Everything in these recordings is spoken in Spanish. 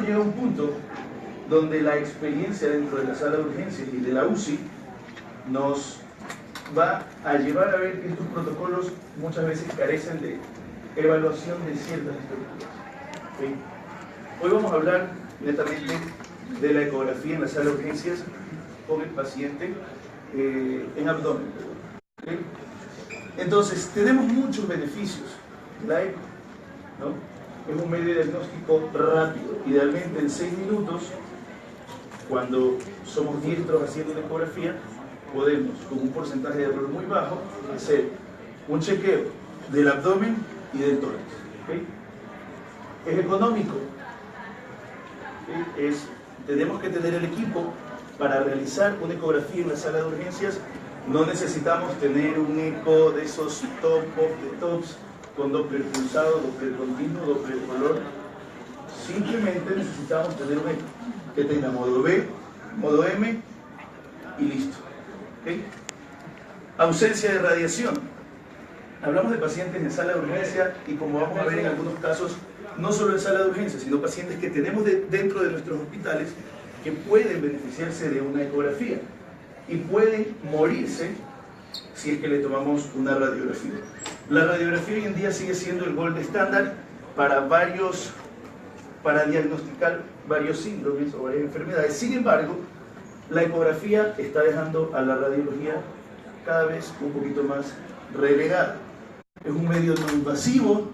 esto llega a un punto donde la experiencia dentro de la sala de urgencias y de la UCI nos va a llevar a ver que estos protocolos muchas veces carecen de evaluación de ciertas estructuras. ¿Sí? Hoy vamos a hablar netamente de la ecografía en la sala de urgencias con el paciente en abdomen. ¿Sí? Entonces, tenemos muchos beneficios. La eco, ¿no? Es un medio de diagnóstico rápido, idealmente en 6 minutos. Cuando somos diestros haciendo una ecografía, podemos, con un porcentaje de error muy bajo, hacer un chequeo del abdomen y del tórax. ¿Okay? Es económico. ¿Okay? Tenemos que tener el equipo para realizar una ecografía en la sala de urgencias. No necesitamos tener un eco de esos top of the tops con Doppler pulsado, Doppler continuo, Doppler color. Simplemente necesitamos tener un eco que tenga modo B, modo M y listo. ¿Okay? Ausencia de radiación. Hablamos de pacientes en sala de urgencia y, como vamos a ver en algunos casos, no solo en sala de urgencia, sino pacientes que tenemos dentro de nuestros hospitales que pueden beneficiarse de una ecografía y pueden morirse si es que le tomamos una radiografía. La radiografía hoy en día sigue siendo el gold estándar para diagnosticar varios síndromes o varias enfermedades. Sin embargo, la ecografía está dejando a la radiología cada vez un poquito más relegada. Es un medio no invasivo,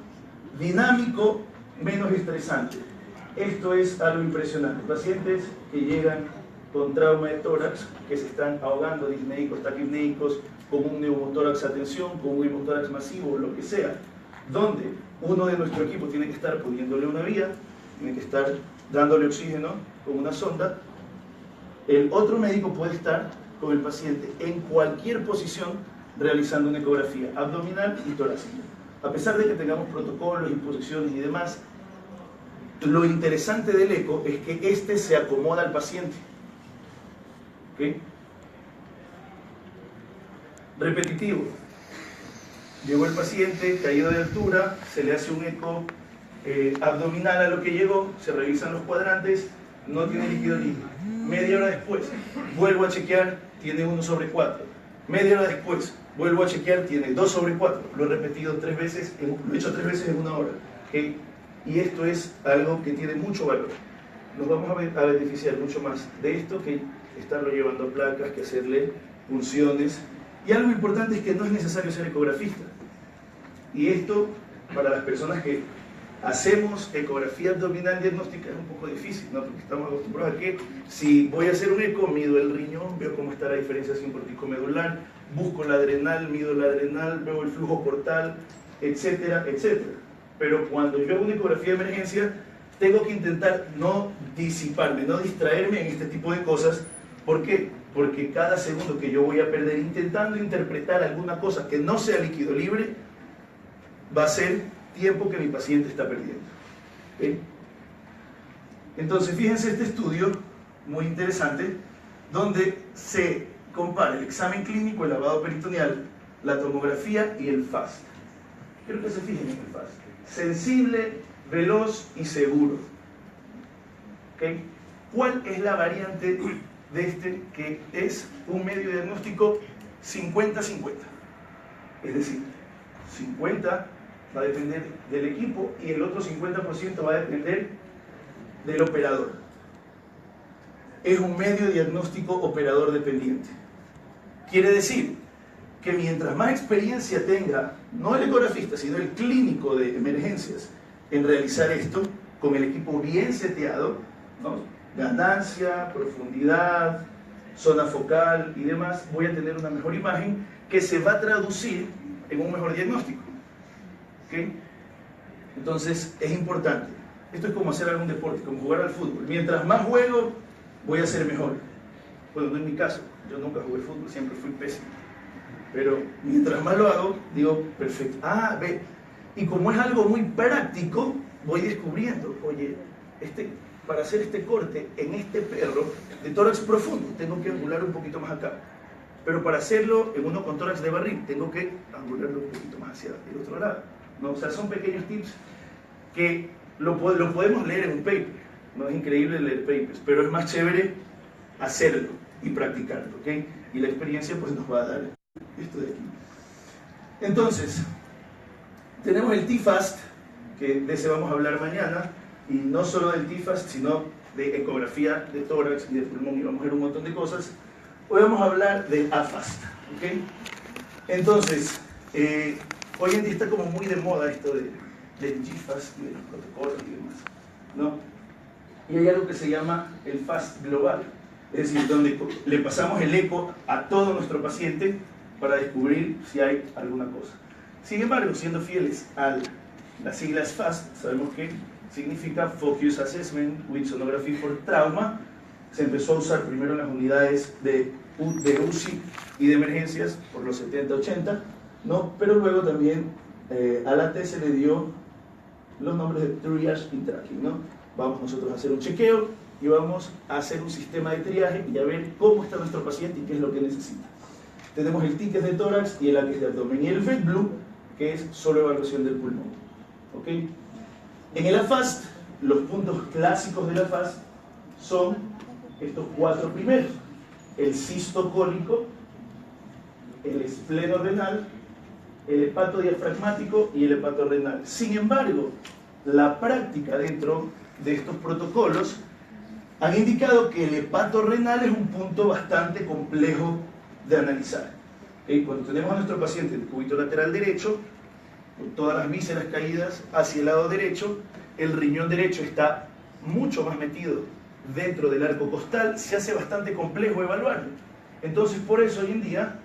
dinámico, menos estresante. Esto es algo impresionante. Pacientes que llegan con trauma de tórax, que se están ahogando, disnéicos, taquipnéicos, con un neumotórax a tensión, con un neumotórax masivo, lo que sea, donde uno de nuestro equipo tiene que estar poniéndole una vía, tiene que estar dándole oxígeno con una sonda. El otro médico puede estar con el paciente en cualquier posición realizando una ecografía abdominal y torácica. A pesar de que tengamos protocolos, imposiciones y demás, lo interesante del eco es que este se acomoda al paciente. ¿Okay? Repetitivo. Llegó el paciente caído de altura, se le hace un eco abdominal a lo que llegó, se revisan los cuadrantes, no tiene líquido líquido. Media hora después, vuelvo a chequear, tiene 1/4. Media hora después, vuelvo a chequear, tiene 2/4. Lo he repetido 3 veces, lo he hecho 3 veces en 1 hora. ¿Okay? Y esto es algo que tiene mucho valor. Nos vamos a beneficiar mucho más de esto que estarlo llevando a placas, que hacerle punciones. Y algo importante es que no es necesario ser ecografista. Y esto, para las personas que hacemos ecografía abdominal diagnóstica, es un poco difícil, ¿no? Porque estamos acostumbrados a que si voy a hacer un eco, mido el riñón, veo cómo está la diferenciación corticomedular, busco la adrenal, mido la adrenal, veo el flujo portal, etcétera, etcétera. Pero cuando yo hago una ecografía de emergencia, tengo que intentar no disiparme, no distraerme en este tipo de cosas. ¿Por qué? Porque cada segundo que yo voy a perder intentando interpretar alguna cosa que no sea líquido libre, va a ser tiempo que mi paciente está perdiendo. ¿Okay? Entonces, fíjense este estudio muy interesante, donde se compara el examen clínico, el lavado peritoneal, la tomografía y el FAST. Quiero que se fijen en el FAST. Sensible, veloz y seguro. ¿Okay? ¿Cuál es la variante de este, que es un medio diagnóstico 50-50? Es decir, 50 va a depender del equipo y el otro 50% va a depender del operador. Es un medio diagnóstico operador dependiente. Quiere decir que mientras más experiencia tenga, no el ecografista, sino el clínico de emergencias en realizar esto, con el equipo bien seteado, ¿no? Ganancia, profundidad, zona focal y demás, voy a tener una mejor imagen que se va a traducir en un mejor diagnóstico. ¿Okay? Entonces es importante. Esto es como hacer algún deporte, como jugar al fútbol. Mientras más juego, voy a ser mejor. Bueno, no es mi caso, yo nunca jugué fútbol, siempre fui pésimo. Pero mientras más lo hago, digo, perfecto. Ah, ve. Y como es algo muy práctico, voy descubriendo, oye, para hacer este corte en este perro de tórax profundo, tengo que angular un poquito más acá. Pero para hacerlo en uno con tórax de barril, tengo que angularlo un poquito más hacia el otro lado, ¿no? O sea, son pequeños tips que lo podemos leer en un paper, No es increíble leer papers, pero es más chévere hacerlo y practicarlo, ¿ok? Y la experiencia pues nos va a dar esto de aquí. Entonces, tenemos el TFAST, que de ese vamos a hablar mañana, y no solo del TFAST, sino de ecografía de tórax y de pulmón, y vamos a ver un montón de cosas. Hoy vamos a hablar del AFAST, ¿ok? Entonces, hoy en día está como muy de moda esto del GFAST y de los protocolos y demás, ¿no? Y hay algo que se llama el FAST global, es decir, donde le pasamos el eco a todo nuestro paciente para descubrir si hay alguna cosa. Sin embargo, siendo fieles a las siglas FAST, sabemos que significa Focus Assessment with Sonography for Trauma. Se empezó a usar primero en las unidades de UCI y de emergencias por los 70-80, ¿no? Pero luego también a la T se le dio los nombres de Triage y Tracking, ¿no? Vamos nosotros a hacer un chequeo y vamos a hacer un sistema de triaje y a ver cómo está nuestro paciente y qué es lo que necesita. Tenemos el TIC de tórax y el AQ de abdomen y el FedBlue, que es solo evaluación del pulmón, ¿ok? En el AFAST, los puntos clásicos del AFAST son estos cuatro primeros: el sistocólico, el esplenorenal, el hepatodiafragmático y el hepatorrenal. Sin embargo, la práctica dentro de estos protocolos han indicado que el hepatorrenal es un punto bastante complejo de analizar. Cuando tenemos a nuestro paciente en el cúbito lateral derecho, con todas las vísceras caídas hacia el lado derecho, el riñón derecho está mucho más metido dentro del arco costal, se hace bastante complejo evaluarlo. Entonces, por eso hoy en día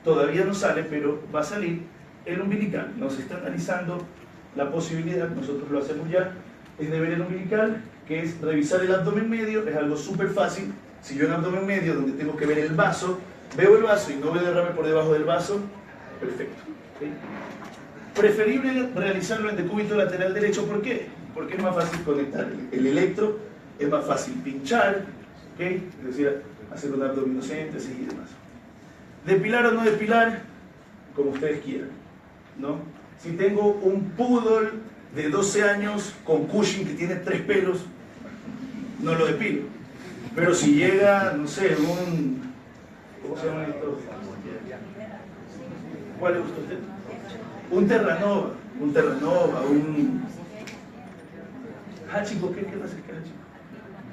todavía no sale, pero va a salir el umbilical. Nos está analizando la posibilidad, nosotros lo hacemos ya, es de ver el umbilical, que es revisar el abdomen medio. Es algo súper fácil. Si yo en abdomen medio, donde tengo que ver el vaso, veo el vaso y no veo derrame por debajo del vaso, perfecto, ¿okay? Preferible realizarlo en decúbito lateral derecho. ¿Por qué? Porque es más fácil conectar el electro, es más fácil pinchar, ¿okay? Es decir, hacer una abdominocéntesis y demás. Depilar o no depilar, como ustedes quieran, ¿no? Si tengo un poodle de 12 años con Cushing que tiene 3 pelos, no lo depilo. Pero si llega, no sé, ¿cómo se llama esto? ¿Cuál le gusta a usted? Un Terranova, Ah, chico, ¿qué pasa?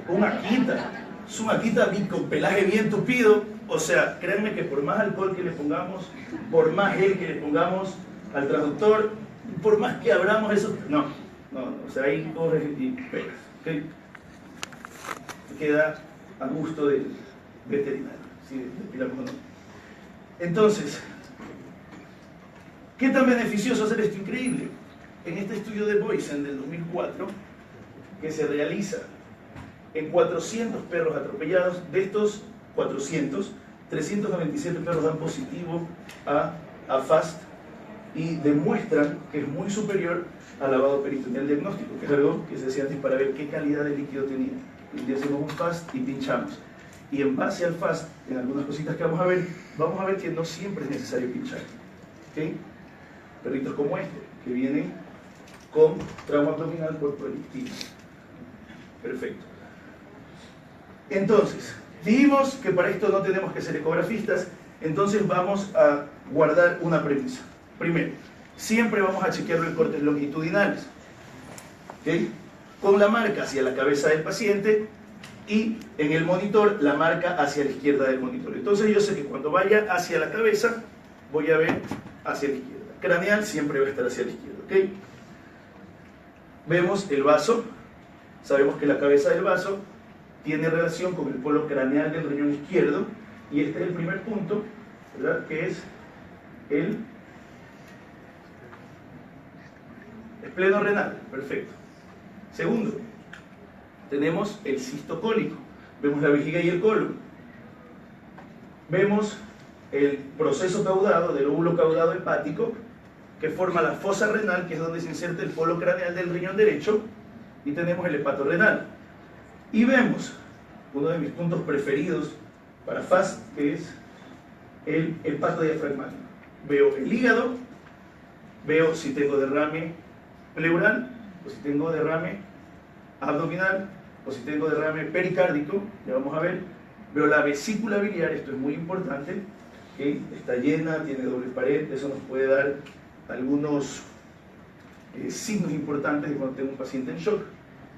Un Akita. Es un Akita con pelaje bien tupido. O sea, créanme que por más alcohol que le pongamos, por más gel que le pongamos al traductor, por más que abramos eso, no, o sea, ahí coges y pegas, ¿ok? Queda a gusto del veterinario, si depilamos o no. Entonces, ¿qué tan beneficioso hacer esto? Increíble. En este estudio de Boysen del 2004, que se realiza en 400 perros atropellados, de estos 400, 397 perros dan positivo a FAST y demuestran que es muy superior al lavado peritoneal diagnóstico, que es algo que se hacía antes para ver qué calidad de líquido tenía. Y hacemos un FAST y pinchamos. Y en base al FAST, en algunas cositas que vamos a ver que no siempre es necesario pinchar, ¿okay? Perritos como este, que vienen con trauma abdominal por proyectiles. Perfecto. Entonces, dijimos que para esto no tenemos que ser ecografistas, entonces vamos a guardar una premisa. Primero, siempre vamos a chequear los cortes longitudinales, ¿okay? Con la marca hacia la cabeza del paciente y en el monitor la marca hacia la izquierda del monitor. Entonces yo sé que cuando vaya hacia la cabeza voy a ver hacia la izquierda. Craneal siempre va a estar hacia la izquierda, ¿okay? Vemos el vaso, sabemos que la cabeza del vaso tiene relación con el polo craneal del riñón izquierdo y este es el primer punto, ¿verdad? Que es el esplenorenal, perfecto. Segundo, tenemos el sistocólico, vemos la vejiga y el colon, vemos el proceso caudado del óvulo caudado hepático que forma la fosa renal, que es donde se inserta el polo craneal del riñón derecho, y tenemos el hepatorrenal. Y vemos uno de mis puntos preferidos para FAST, que es el hepatodiafragmático. Veo el hígado, veo si tengo derrame pleural o si tengo derrame abdominal o si tengo derrame pericárdico, ya vamos a ver, veo la vesícula biliar, esto es muy importante, ¿okay? Está llena, tiene doble pared, eso nos puede dar algunos signos importantes de cuando tengo un paciente en shock,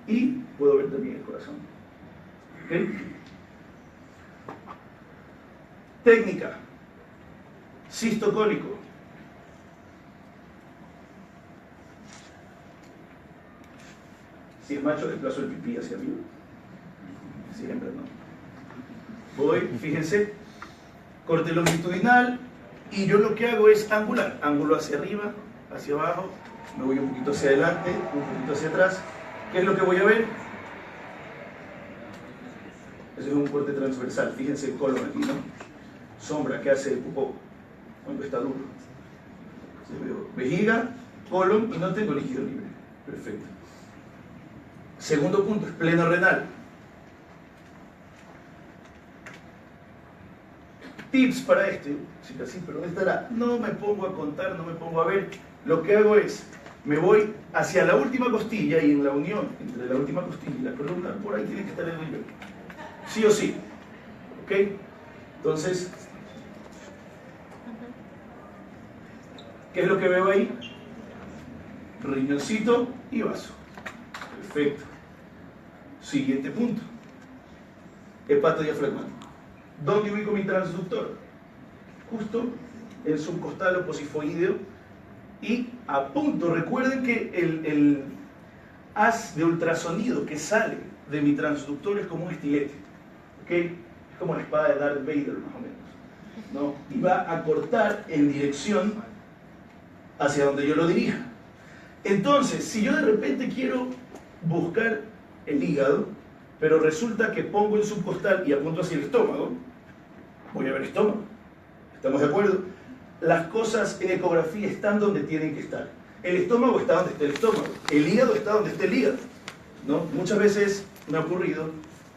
y puedo ver también el corazón. ¿Okay? Técnica, cisto cólico. Si es macho, desplazo el pipí hacia arriba. Siempre no. Voy, fíjense, corte longitudinal, y yo lo que hago es angular. Ángulo hacia arriba, hacia abajo, me voy un poquito hacia adelante, un poquito hacia atrás. ¿Qué es lo que voy a ver? Ese es un corte transversal. Fíjense el colon aquí, ¿no? Sombra que hace el pupó cuando está duro. Veo vejiga, colon y no tengo líquido libre. Perfecto. Segundo punto, es pleno renal. Tips para este, chica, sí, pero ¿dónde estará? No me pongo a contar, no me pongo a ver. Lo que hago es, me voy hacia la última costilla, y en la unión entre la última costilla y la columna, por ahí tiene que estar el riñón. Sí o sí. ¿Ok? Entonces, ¿qué es lo que veo ahí? Riñoncito y vaso. Perfecto. Siguiente punto. Hepato diafragmático. ¿Dónde ubico mi transductor? Justo en subcostal o posifoideo, y a punto. Recuerden que el haz de ultrasonido que sale de mi transductor es como un estilete, ¿ok? Es como la espada de Darth Vader, más o menos, ¿no? Y va a cortar en dirección hacia donde yo lo dirija. Entonces, si yo de repente quiero buscar el hígado, pero resulta que pongo el subcostal y apunto hacia el estómago, voy a ver estómago. ¿Estamos de acuerdo? Las cosas en ecografía están donde tienen que estar. El estómago está donde está el estómago. El hígado está donde está el hígado, ¿no? Muchas veces me ha ocurrido,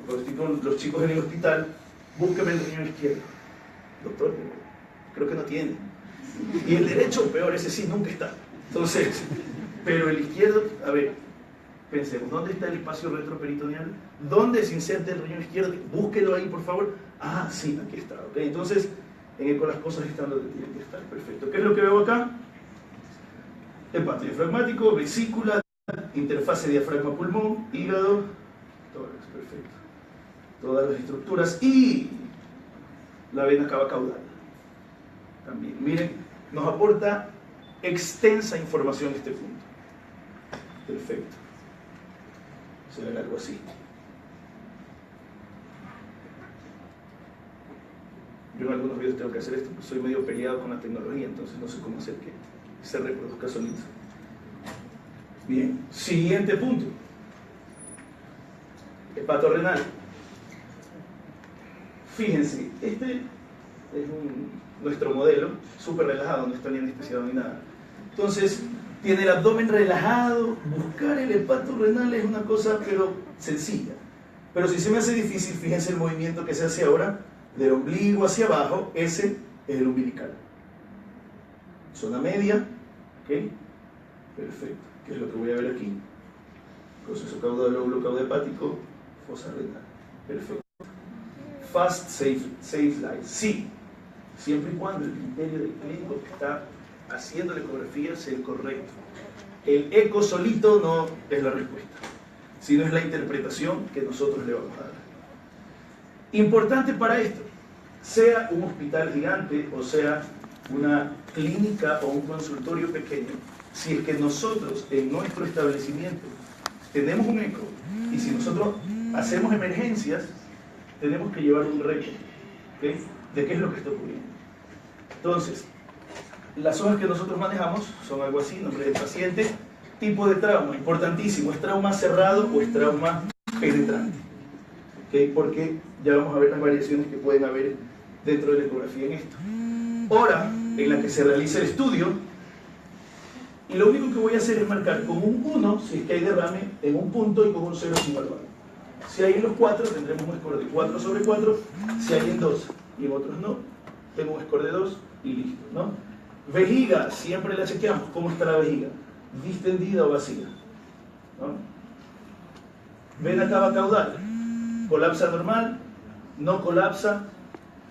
cuando estoy con los chicos en el hospital, búsqueme el riñón izquierdo. Doctor, creo que no tiene. Y el derecho, peor, ese sí, nunca está. Entonces, pero el izquierdo, a ver, pensemos, ¿dónde está el espacio retroperitoneal? ¿Dónde se inserta el riñón izquierdo? Búsquelo ahí, por favor. Ah, sí, aquí está. ¿Okay? Entonces, en eco las cosas están donde tienen que estar. Perfecto. ¿Qué es lo que veo acá? Hepato diafragmático, vesícula, interfase diafragma-pulmón, hígado, tórax. Perfecto. Todas las estructuras. Y la vena cava caudal. También. Miren, nos aporta extensa información este punto. Perfecto. Se ve algo así. Yo en algunos videos tengo que hacer esto, porque soy medio peleado con la tecnología, entonces no sé cómo hacer que se reproduzca solito. Bien, siguiente punto. Hepato renal. Fíjense, este es nuestro modelo, súper relajado, no está ni anestesiado ni nada. Entonces, tiene el abdomen relajado. Buscar el hepato renal es una cosa, pero sencilla. Pero si se me hace difícil, fíjense el movimiento que se hace ahora, del ombligo hacia abajo. Ese es el umbilical. Zona media, ¿ok? Perfecto. ¿Qué es lo que voy a ver aquí? Proceso caudal, lóbulo caudahepático, fosa renal. Perfecto. Fast, safe life. Sí, siempre y cuando el criterio del clínico que está haciendo la ecografía sea el correcto. El eco solito no es la respuesta, sino es la interpretación que nosotros le vamos a dar. Importante para esto, sea un hospital gigante o sea una clínica o un consultorio pequeño, si es que nosotros en nuestro establecimiento tenemos un eco, y si nosotros hacemos emergencias, tenemos que llevar un récord, ¿okay?, de qué es lo que está ocurriendo. Entonces, las hojas que nosotros manejamos son algo así: nombre del paciente, tipo de trauma, importantísimo, ¿es trauma cerrado o es trauma penetrante? ¿Okay? Porque ya vamos a ver las variaciones que pueden haber dentro de la ecografía en esto. Hora en la que se realiza el estudio, y lo único que voy a hacer es marcar con un 1 si es que hay derrame en un punto y con un 0 sin evaluar. Si hay en los 4, tendremos un score de 4 sobre 4, si hay en 2 y en otros no, tengo un score de 2 y listo, ¿no? Vejiga, siempre la chequeamos. ¿Cómo está la vejiga? ¿Distendida o vacía? ¿No? Vena cava caudal. Colapsa normal, no colapsa,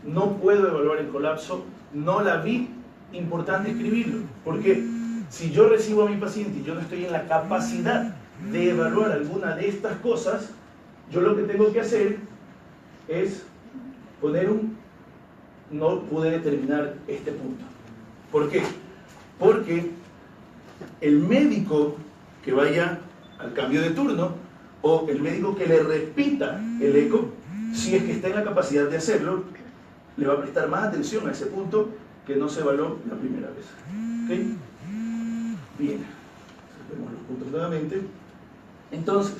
no puedo evaluar el colapso, no la vi, importante escribirlo. Porque si yo recibo a mi paciente y yo no estoy en la capacidad de evaluar alguna de estas cosas, yo lo que tengo que hacer es poner no pude determinar este punto. ¿Por qué? Porque el médico que vaya al cambio de turno o el médico que le repita el eco, si es que está en la capacidad de hacerlo, le va a prestar más atención a ese punto que no se evaluó la primera vez. ¿Okay? Bien, vemos los puntos nuevamente. Entonces,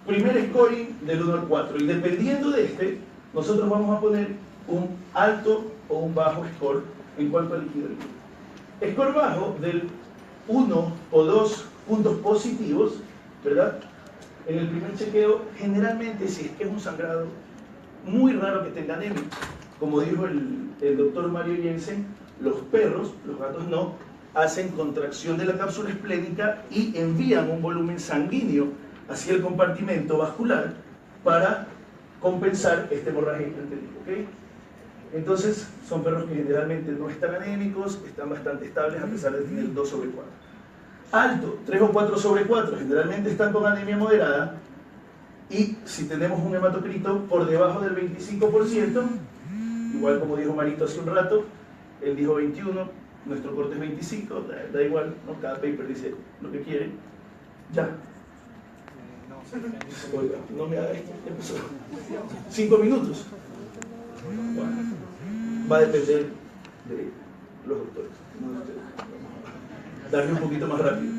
primer scoring del 1 al 4, y dependiendo de este, nosotros vamos a poner un alto o un bajo score en cuanto al líquido líquido. Score bajo del 1 o 2 puntos positivos, ¿verdad? En el primer chequeo, generalmente, si es que es un sangrado, muy raro que tenga anemia. Como dijo el doctor Mario Jensen, los perros, los gatos no, hacen contracción de la cápsula esplénica y envían un volumen sanguíneo hacia el compartimento vascular para compensar esta hemorragia intraenteral, ¿ok? Entonces, son perros que generalmente no están anémicos, están bastante estables a pesar de tener 2 sobre 4. Alto, 3 o 4 sobre 4, generalmente están con anemia moderada, y si tenemos un hematocrito por debajo del 25%, igual como dijo Marito hace un rato, él dijo 21, nuestro corte es 25, da igual, ¿no? Cada paper dice lo que quiere. Ya. Oiga, no me haga esto, ya empezó. 5 minutos. Bueno, va a depender de los doctores, no de ustedes. Darle un poquito más rápido.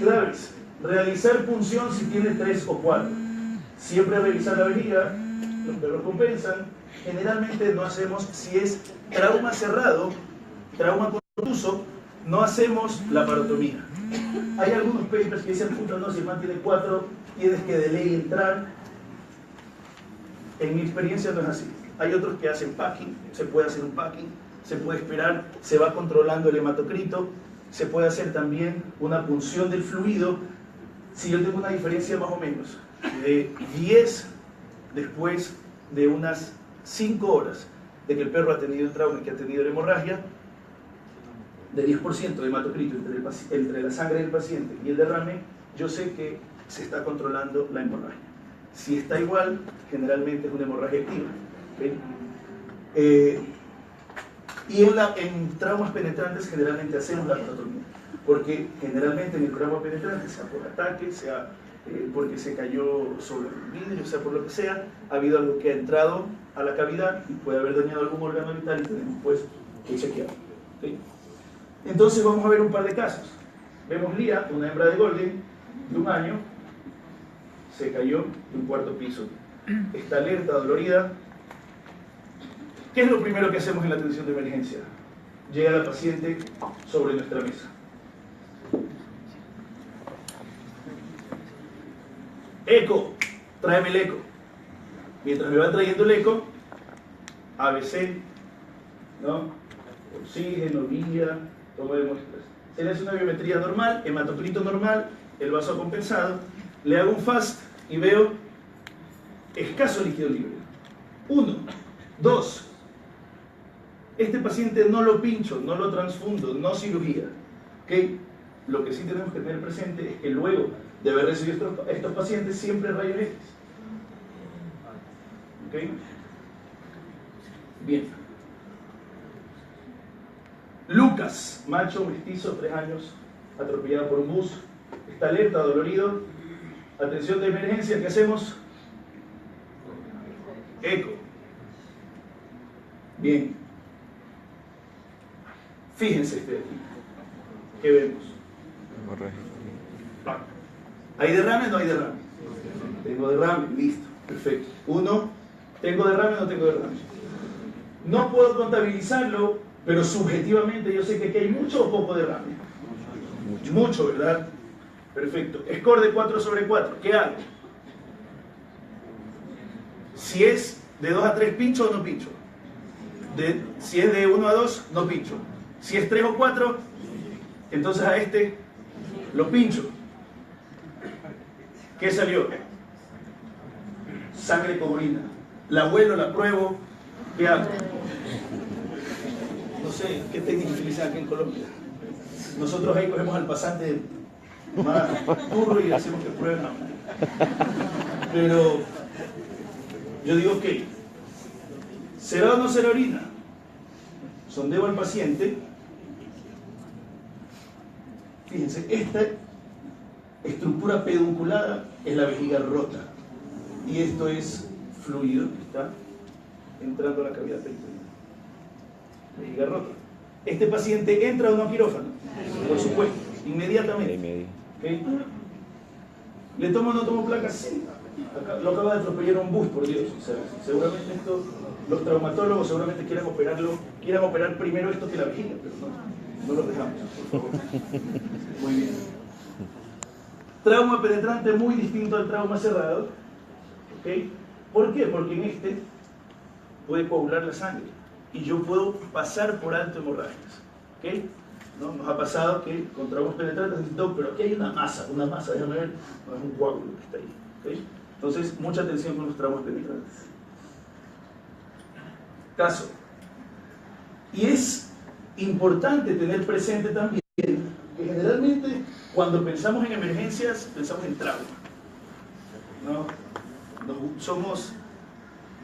Claves. Realizar punción si tiene 3 o 4. Siempre revisar la vejiga, los perros compensan. Generalmente no hacemos, si es trauma cerrado, trauma contuso, no hacemos la parotomía. Hay algunos papers que dicen, puta, no, si el man tiene 4, tienes que de ley entrar. En mi experiencia no es así. Hay otros que hacen packing, se puede hacer un packing, se puede esperar, se va controlando el hematocrito, se puede hacer también una punción del fluido. Si yo tengo una diferencia más o menos de 10 después de unas 5 horas de que el perro ha tenido el trauma y que ha tenido la hemorragia, de 10% de hematocrito entre la sangre del paciente y el derrame, yo sé que se está controlando la hemorragia. Si está igual, generalmente es una hemorragia activa. ¿Okay? Y en traumas penetrantes generalmente hacemos la parotomía, porque generalmente en el trauma penetrante, sea por ataque, sea porque se cayó sobre el vidrio, sea por lo que sea, ha habido algo que ha entrado a la cavidad y puede haber dañado algún órgano vital y tenemos pues que chequear. ¿Okay? Entonces vamos a ver un par de casos. Vemos Lía, una hembra de Golden de 1 año, se cayó de un 4º piso. Está alerta, dolorida. ¿Qué es lo primero que hacemos en la atención de emergencia? Llega la paciente sobre nuestra mesa. Eco, tráeme el eco. Mientras me va trayendo el eco, ABC, ¿no? Oxígeno, vía, toma de muestras. Se le hace una biometría normal, hematocrito normal, el vaso compensado. Le hago un FAST y veo escaso líquido libre. 1, 2. Este paciente no lo pincho, no lo transfundo, no cirugía. ¿Okay? Lo que sí tenemos que tener presente es que luego de haber recibido estos pacientes siempre rayos X. ¿Okay? Bien. Lucas, macho, mestizo, 3 años, atropellado por un bus, está alerta, dolorido. Atención de emergencia, ¿qué hacemos? Eco. Bien. Fíjense este de aquí. ¿Qué vemos? ¿Hay derrame o no hay derrame? Tengo derrame, listo, perfecto. 1, ¿tengo derrame o no tengo derrame? No puedo contabilizarlo, pero subjetivamente yo sé que aquí hay mucho o poco derrame. Mucho, ¿verdad? Perfecto. Score de 4 sobre 4. ¿Qué hago? Si es de 2 a 3, ¿pincho o no pincho? Si es de 1 a 2, no pincho. Si es 3 o 4, entonces a este lo pincho. ¿Qué salió? Sangre con orina. La abuelo, la pruebo, ¿qué hago? No sé, ¿qué técnica utilizan aquí en Colombia? Nosotros ahí cogemos al pasante más turro y hacemos que prueben. No. Pero yo digo, ok, ¿será o no será orina? Sondeo al paciente. Fíjense, esta estructura pedunculada es la vejiga rota. Y esto es fluido que está entrando a la cavidad peritoneal. Vejiga rota. Este paciente entra o no a quirófano, por supuesto, inmediatamente. ¿Okay? ¿Le tomo o no tomo placas? Sí. Lo acaba de atropellar un bus, por Dios. O sea, seguramente esto, los traumatólogos seguramente quieran operar primero esto que la vejiga, pero no los dejamos, por favor. Muy bien. Trauma penetrante muy distinto al trauma cerrado. ¿Okay? ¿Por qué? Porque en este puede coagular la sangre y yo puedo pasar por alto hemorragias. ¿Okay? ¿No? Nos ha pasado que con traumas penetrantes dicen, pero aquí hay una masa, déjame ver, no es un coágulo que está ahí. ¿Okay? Entonces, mucha atención con los traumas penetrantes. Caso. Y es importante tener presente también que generalmente cuando pensamos en emergencias, pensamos en trauma. ¿No?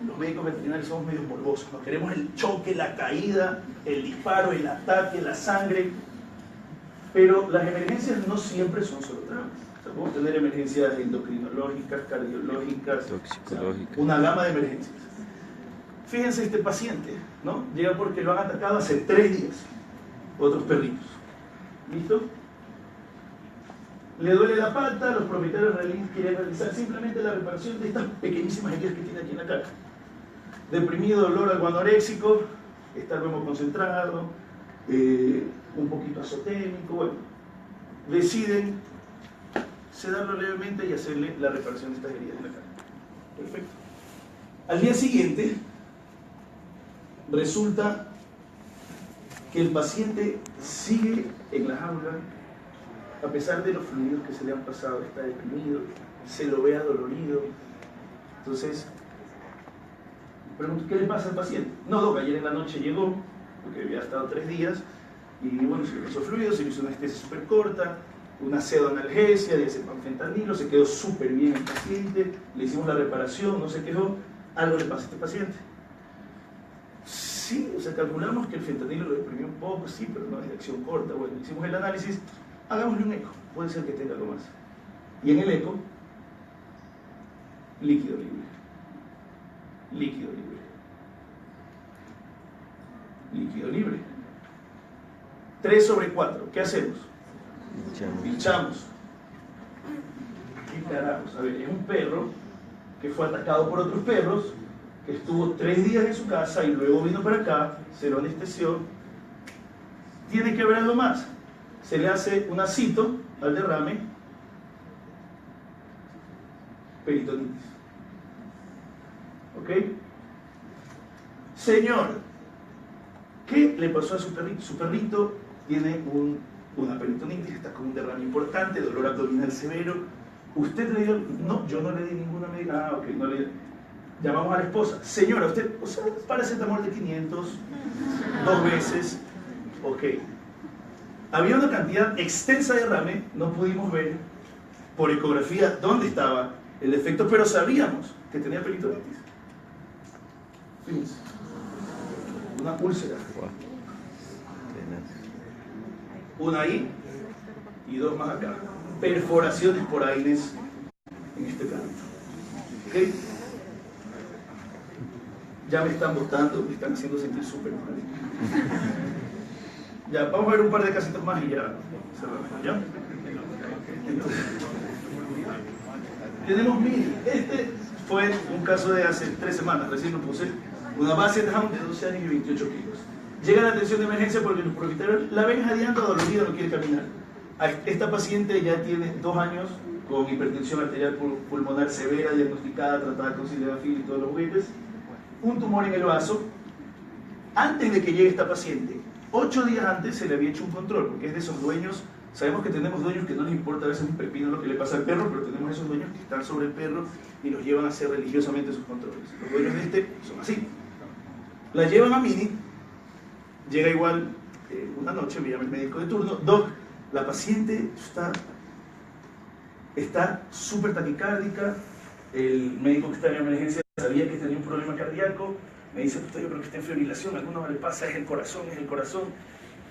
Los médicos veterinarios somos medio morbosos, ¿no? Queremos el choque, la caída, el disparo, el ataque, la sangre, pero las emergencias no siempre son solo traumas. O sea, podemos tener emergencias endocrinológicas, cardiológicas, toxicológicas, una gama de emergencias. Fíjense este paciente, ¿no? Llega porque lo han atacado hace 3 días, otros perritos. ¿Listo? Le duele la pata, los propietarios quieren realizar simplemente la reparación de estas pequeñísimas heridas que tiene aquí en la cara. Deprimido, dolor algo anoréxico, estar concentrado, un poquito azotémico, bueno. Deciden sedarlo levemente y hacerle la reparación de estas heridas en la cara. Perfecto. Al día siguiente, resulta que el paciente sigue en la jaula. A pesar de los fluidos que se le han pasado, está deprimido, se lo ve adolorido. Entonces, pregunto, ¿qué le pasa al paciente? No, doc, ayer en la noche llegó, porque había estado 3 días, y bueno, se le hizo fluido, se le hizo una anestesia súper corta, una pseudoanalgesia, diazepam fentanilo, se quedó súper bien el paciente, le hicimos la reparación, no se quejó, algo le pasa a este paciente. Sí, o sea, calculamos que el fentanilo lo deprimió un poco, sí, pero no es de acción corta. Bueno, hicimos el análisis. Hagámosle un eco, puede ser que tenga algo más. Y en el eco, líquido libre. Líquido libre. Líquido libre. 3/4. ¿Qué hacemos? Pinchamos. ¿Qué carajos? A ver, es un perro que fue atacado por otros perros, que estuvo 3 días en su casa y luego vino para acá, se lo anestesió. Tiene que haber algo más. Se le hace un acito al derrame, peritonitis. ¿Ok? Señor, ¿qué le pasó a su perrito? Su perrito tiene una peritonitis, está con un derrame importante, dolor abdominal severo. ¿Usted le dio? No, yo no le di ninguna medida. Ah, ok, no le di. Llamamos a la esposa. Señora, usted, o sea, paracetamol de 500, 2 veces. Ok. Había una cantidad extensa de derrame, no pudimos ver por ecografía dónde estaba el defecto, pero sabíamos que tenía peritonitis. Fíjense, una úlcera. Una ahí y 2 más acá. Perforaciones por aires en este plano. ¿Ok? Ya me están botando, me están haciendo sentir súper mal. Ya, vamos a ver un par de casitos más y ya cerramos, ¿ya? Entonces, tenemos MIDI. Este fue un caso de hace 3 semanas, recién lo puse. Una Basset Hound de 12 años y 28 kilos. Llega a la atención de emergencia porque los propietarios la ven jadeando, dolorida, no quiere caminar. Esta paciente ya tiene 2 años con hipertensión arterial pulmonar severa, diagnosticada, tratada con sildenafil y todos los juguetes. Un tumor en el vaso. Antes de que llegue esta paciente, 8 días antes se le había hecho un control, porque es de esos dueños Sabemos que tenemos dueños que no les importa a veces un pepino lo que le pasa al perro, pero tenemos esos dueños que están sobre el perro y los llevan a hacer religiosamente sus controles. Los dueños de este son así. La llevan a Mini, llega igual una noche, me llama el médico de turno, Doc, la paciente está súper taquicárdica, el médico que está en emergencia sabía que tenía un problema cardíaco, me dice, yo creo que está en fibrilación, a alguno le pasa, es el corazón,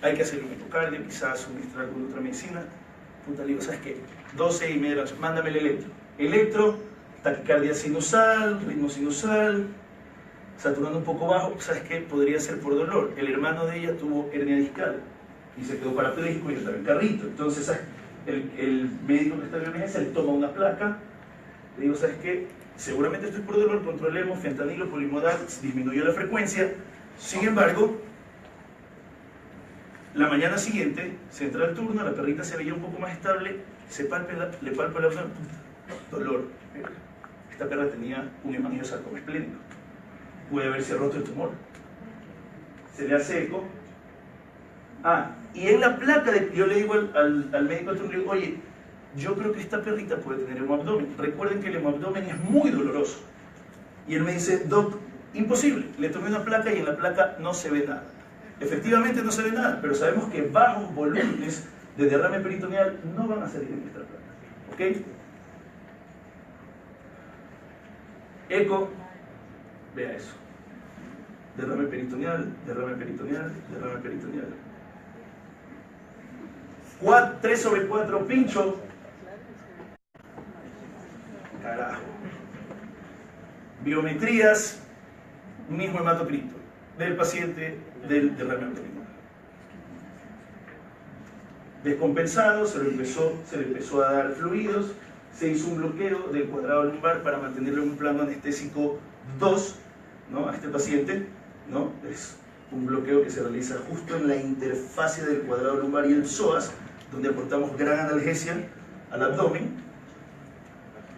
hay que hacerle un ecocardio, quizás suministrar alguna otra medicina. Puta, le digo, ¿sabes qué? 12:30 de la noche, mándame el electro, taquicardia sinusal, ritmo sinusal, saturando un poco bajo, ¿sabes qué? Podría ser por dolor. El hermano de ella tuvo hernia discal y se quedó parapléjico y estaba en carrito. Entonces, el médico que está en emergencia le toma una placa, le digo, ¿sabes qué? Seguramente esto es por dolor, controlemos, fentanilo, polimodal, disminuyó la frecuencia. Sin embargo, la mañana siguiente se entra al turno, la perrita se veía un poco más estable, le palpa la abdomen, dolor. Esta perra tenía un hemangiosarcoma esplénico. Puede haberse roto el tumor. Se le hace eco. Y en la placa, yo le digo al médico del turno, le digo, oye, yo creo que esta perrita puede tener hemoabdomen. Recuerden que el hemoabdomen es muy doloroso. Y él me dice, Doc, imposible. Le tomé una placa y en la placa no se ve nada. Efectivamente no se ve nada, pero sabemos que bajos volúmenes de derrame peritoneal no van a salir en esta placa. ¿Ok? Eco, vea eso. Derrame peritoneal, derrame peritoneal, derrame peritoneal. 3/4 pincho. Carajo. Biometrías, mismo hematocrito del paciente del derrame abdominal. Descompensado, se le empezó a dar fluidos, se hizo un bloqueo del cuadrado lumbar para mantenerlo en un plano anestésico 2, ¿no? A este paciente, ¿no? Es un bloqueo que se realiza justo en la interfase del cuadrado lumbar y el psoas, donde aportamos gran analgesia al abdomen.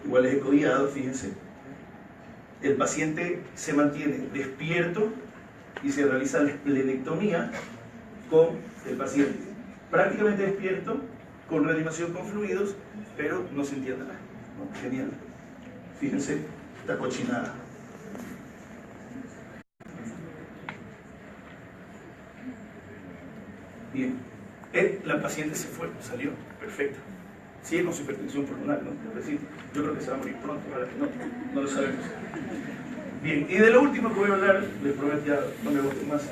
Igual es ecodiado, fíjense. El paciente se mantiene despierto y se realiza la esplenectomía con el paciente prácticamente despierto, con reanimación con fluidos, pero no sentía nada. ¿No? Genial. Fíjense esta cochinada. Bien. La paciente se fue, salió, perfecto. Sigue con su hipertensión pulmonar, ¿no? Yo creo que se va a morir pronto, ahora que no lo sabemos. Bien, y de lo último que voy a hablar, les prometo ya no me guste más,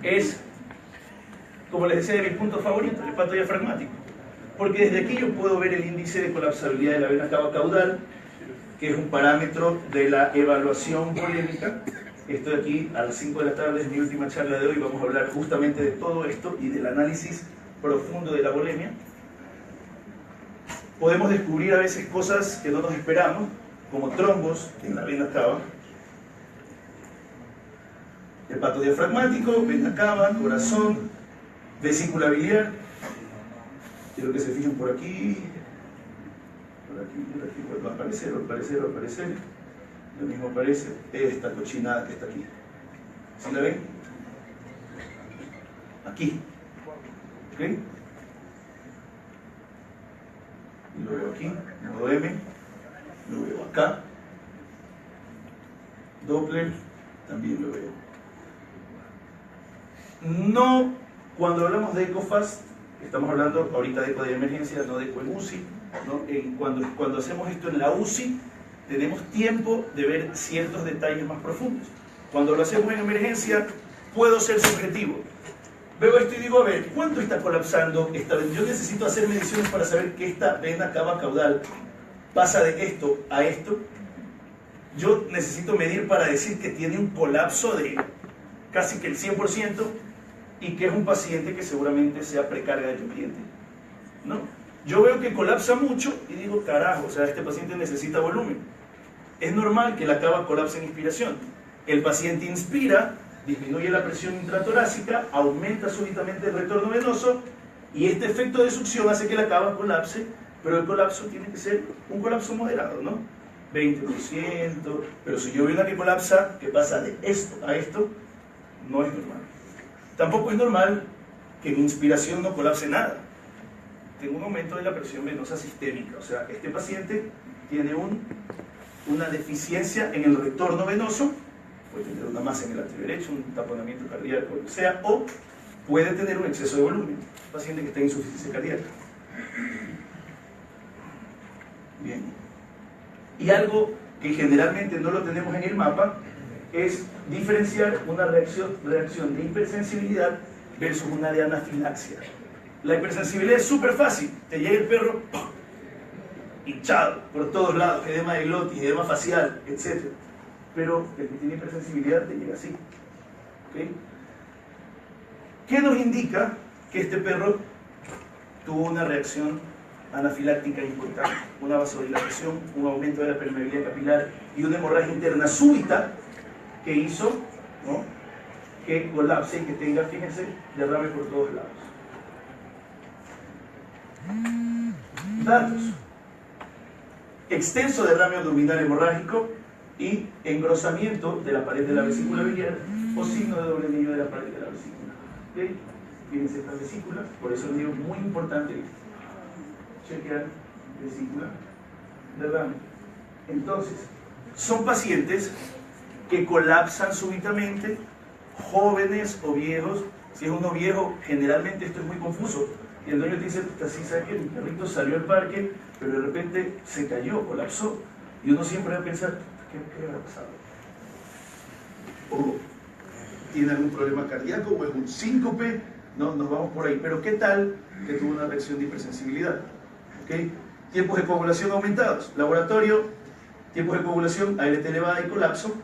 es, como les decía, de mis puntos favoritos, el pato diafragmático. Porque desde aquí yo puedo ver el índice de colapsabilidad de la vena cava caudal, que es un parámetro de la evaluación polémica. Estoy aquí a las 5 de la tarde, es mi última charla de hoy, vamos a hablar justamente de todo esto y del análisis profundo de la bulimia. Podemos descubrir a veces cosas que no nos esperamos, como trombos en la vena cava, hepato diafragmático, vena cava, corazón, vesícula biliar. Quiero que se fijen por aquí, va a aparecer. Lo mismo aparece esta cochinada que está aquí. ¿Sí la ven? Aquí. ¿Ok? Y lo veo aquí, modo M. Lo veo acá. Doppler, también lo veo. No, cuando hablamos de EcoFast, estamos hablando ahorita de eco de emergencia, no de eco en UCI. ¿No? Cuando hacemos esto en la UCI, tenemos tiempo de ver ciertos detalles más profundos. Cuando lo hacemos en emergencia, puedo ser subjetivo. Veo esto y digo, a ver, ¿cuánto está colapsando esta vena? Yo necesito hacer mediciones para saber que esta vena cava caudal pasa de esto a esto. Yo necesito medir para decir que tiene un colapso de casi que el 100% y que es un paciente que seguramente sea precarga dependiente. ¿No? Yo veo que colapsa mucho y digo, carajo, o sea, este paciente necesita volumen. Es normal que la cava colapse en inspiración. El paciente inspira, disminuye la presión intratorácica, aumenta súbitamente el retorno venoso y este efecto de succión hace que la cava colapse, pero el colapso tiene que ser un colapso moderado, ¿no? 20%, pero si yo veo una que colapsa, que pasa de esto a esto, no es normal. Tampoco es normal que en inspiración no colapse nada. tengo un aumento de la presión venosa sistémica. O sea, este paciente tiene una deficiencia en el retorno venoso, puede tener una masa en el arterio derecho, un taponamiento cardíaco, o sea, o puede tener un exceso de volumen, un paciente que está en insuficiencia cardíaca. Bien. Y algo que generalmente no lo tenemos en el mapa es diferenciar una reacción de hipersensibilidad versus una de anafilaxia. La hipersensibilidad es súper fácil, te llega el perro ¡pum!, hinchado por todos lados, edema de glotis, edema facial, etc. Pero el que tiene hipersensibilidad te llega así. ¿Okay? ¿Qué nos indica que este perro tuvo una reacción anafiláctica importante? Una vasodilatación, un aumento de la permeabilidad capilar y una hemorragia interna súbita que hizo, ¿no?, que colapse y que tenga, fíjense, derrame por todos lados. Datos: extenso derrame abdominal hemorrágico y engrosamiento de la pared de la vesícula biliar o signo de doble anillo de la pared de la vesícula. ¿Okay? Fíjense estas vesículas, por eso les digo, muy importante chequear vesícula, derrame. Entonces, son pacientes que colapsan súbitamente, jóvenes o viejos. Si es uno viejo, generalmente esto es muy confuso. Y el dueño te dice, así sabes que el perrito salió al parque, pero de repente se cayó, colapsó. Y uno siempre va a pensar, ¿qué habrá pasado? O tiene algún problema cardíaco, o es un síncope, no, nos vamos por ahí. Pero ¿qué tal que tuvo una reacción de hipersensibilidad? ¿Okay? Tiempos de coagulación aumentados. Laboratorio, tiempos de coagulación, ALT elevada y colapso.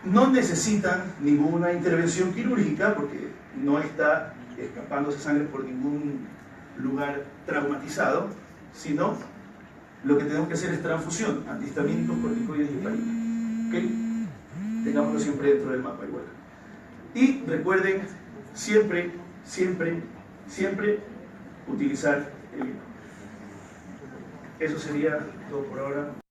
No necesitan ninguna intervención quirúrgica porque no está escapándose sangre por ningún lugar traumatizado, sino lo que tenemos que hacer es transfusión, antihistamínicos, corticoides y heparina. ¿Okay? Tengámoslo siempre dentro del mapa igual. Y recuerden siempre utilizar el hilo. Eso sería todo por ahora.